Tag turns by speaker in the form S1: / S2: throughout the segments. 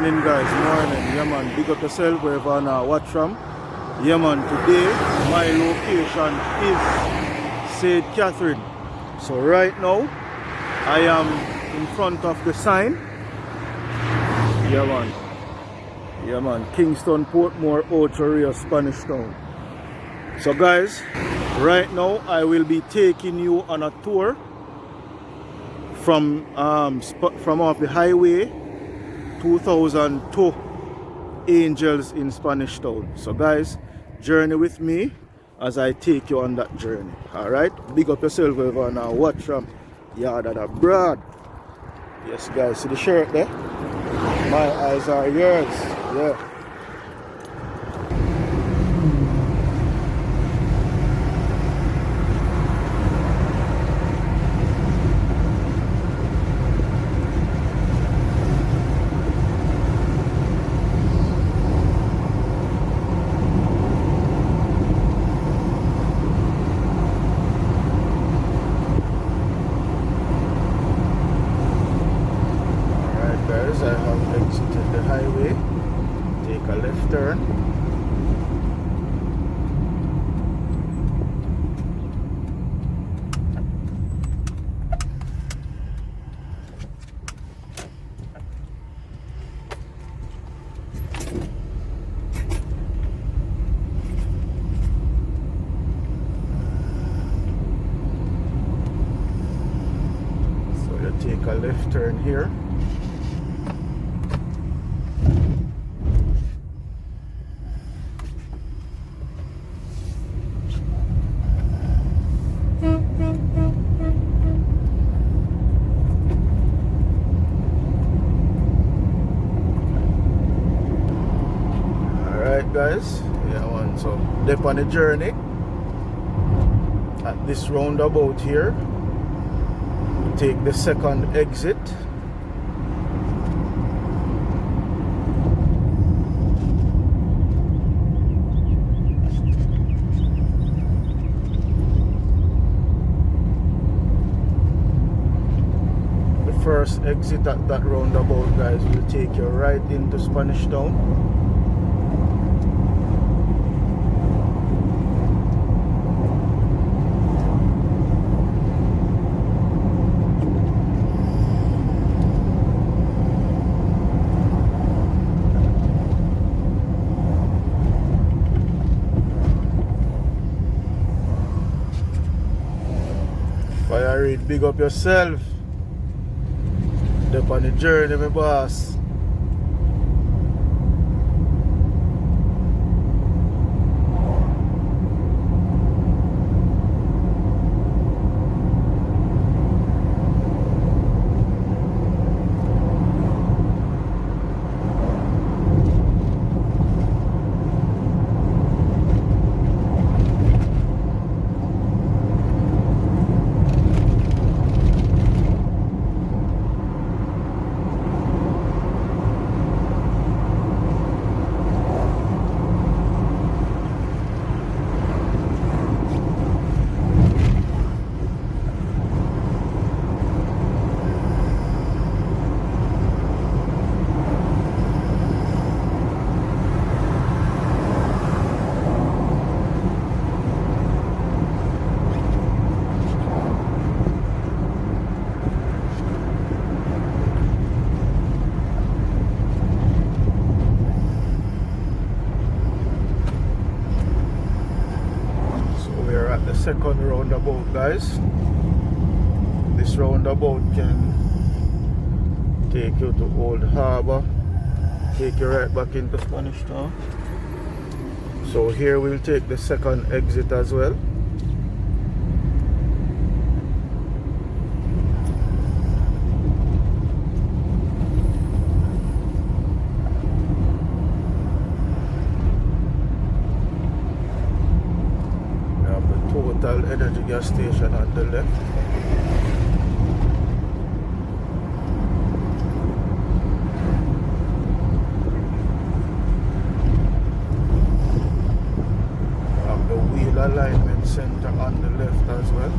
S1: Morning guys, morning. Yeah man, big up yourself wherever you watch from. Yeah man, today my location is St. Catherine. So right now I am in front of the sign. Yeah man. Yeah man, Kingston, Portmore, Ocho Rio, Spanish Town. So guys, right now I will be taking you on a tour from off the highway 2002 Angels in Spanish Town. So guys, journey with me as I take you on that journey. Alright, big up yourself wherever now watch from yard and abroad. Yes guys, see the shirt there? My eyes are yours. Yeah. Guys, I have exited the highway. Take a left turn. So you take a left turn here. Alright guys, yeah man, so dip on the journey at this roundabout here. We take the second exit. First exit at that roundabout guys will take you right into Spanish Town. Fire read, big up yourself. Up on the journey, my boss. The second roundabout guys. This roundabout can take you to Old Harbor, take you right back into Spanish Town. So here we'll take the second exit as well. Total Energy gas station on the left. The wheel alignment center on the left as well.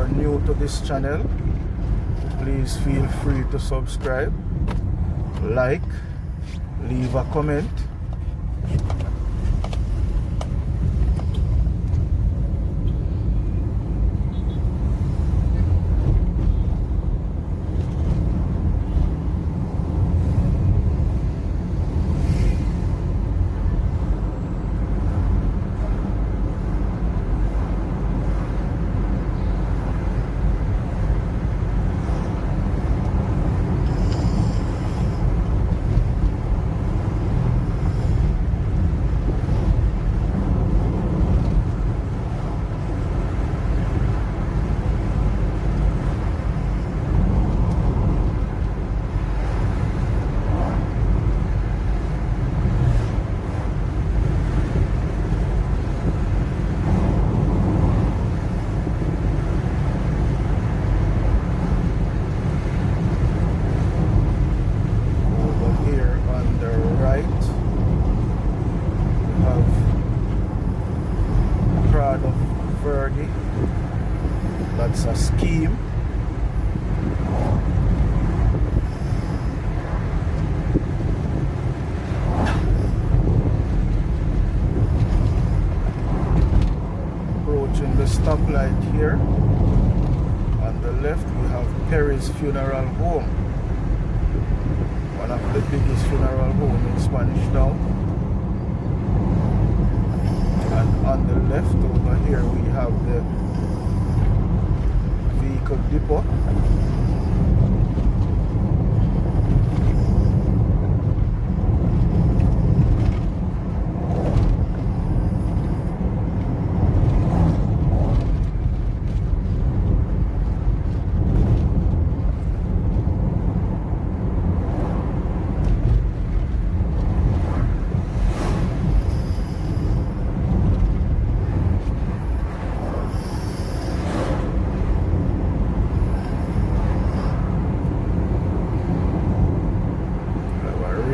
S1: are new to this channel, please feel free to subscribe, like, leave a comment. That's a scheme. Approaching the stoplight here. On the left we have Perry's Funeral Home, one of the biggest funeral homes in Spanish Town. And on the left over here we have the vehicle depot.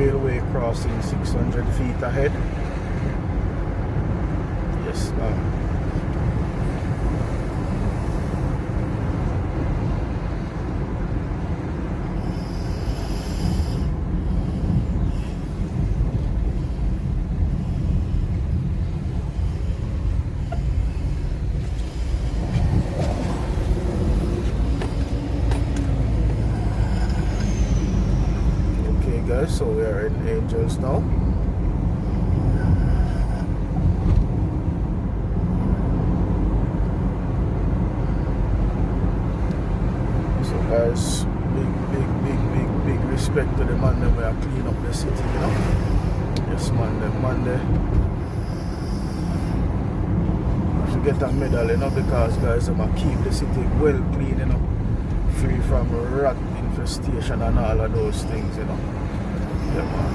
S1: Railway crossing 600 feet ahead. Yes, guys, so we are in Angels now. So guys, big respect to the man that we are clean up the city, you know. Yes, Monday. To get a medal, you know, because guys, I'm gonna keep the city well clean, you know, free from rat infestation and all of those things, you know. Yeah, man.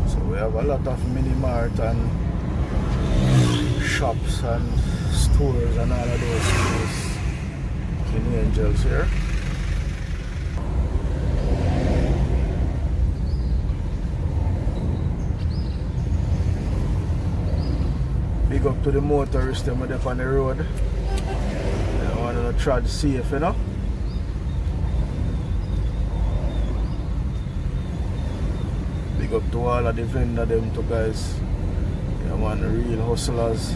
S1: So we have a lot of mini mart and shops and stores and all of those things in Angels here. Big up to the motorists them up on the road. They don't want to tread safe, you know. Big up to all of the vendor them too, guys. Yeah, man, the real hustlers.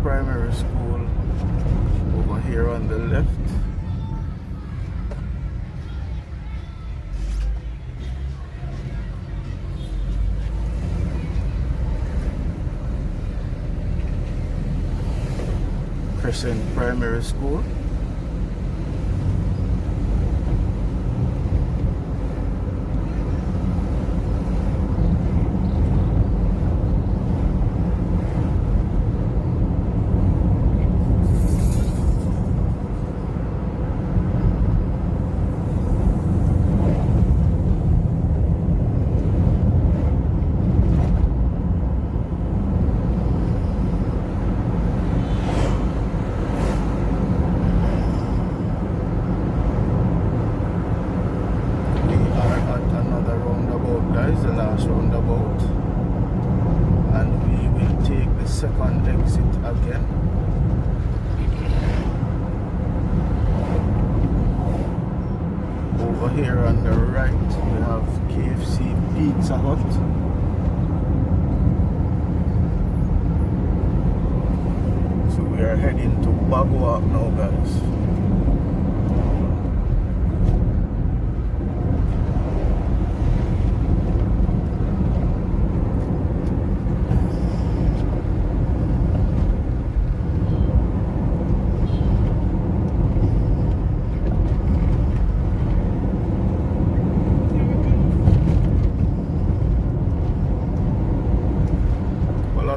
S1: Primary school over here on the left. Crescent Primary School. The last roundabout, and we will take the second exit again. Over here on the right we have KFC Pizza Hut. So we are heading to Bagua now, guys.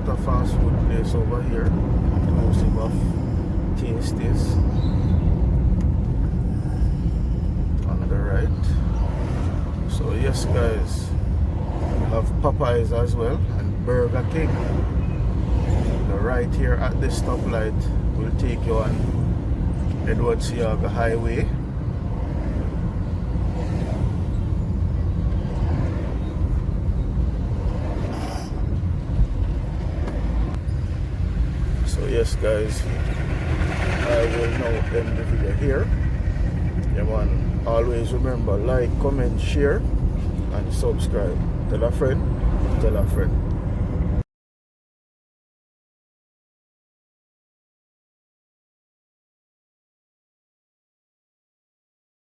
S1: A fast food place over here, inclusive of Tasties on the right. So yes guys, we have Popeyes as well and Burger King. The right here at this stoplight will take you on Edward Siaga Highway. So yes guys, I will now end the video here. Yeah man, always remember, like, comment, share and subscribe. Tell a friend, tell a friend.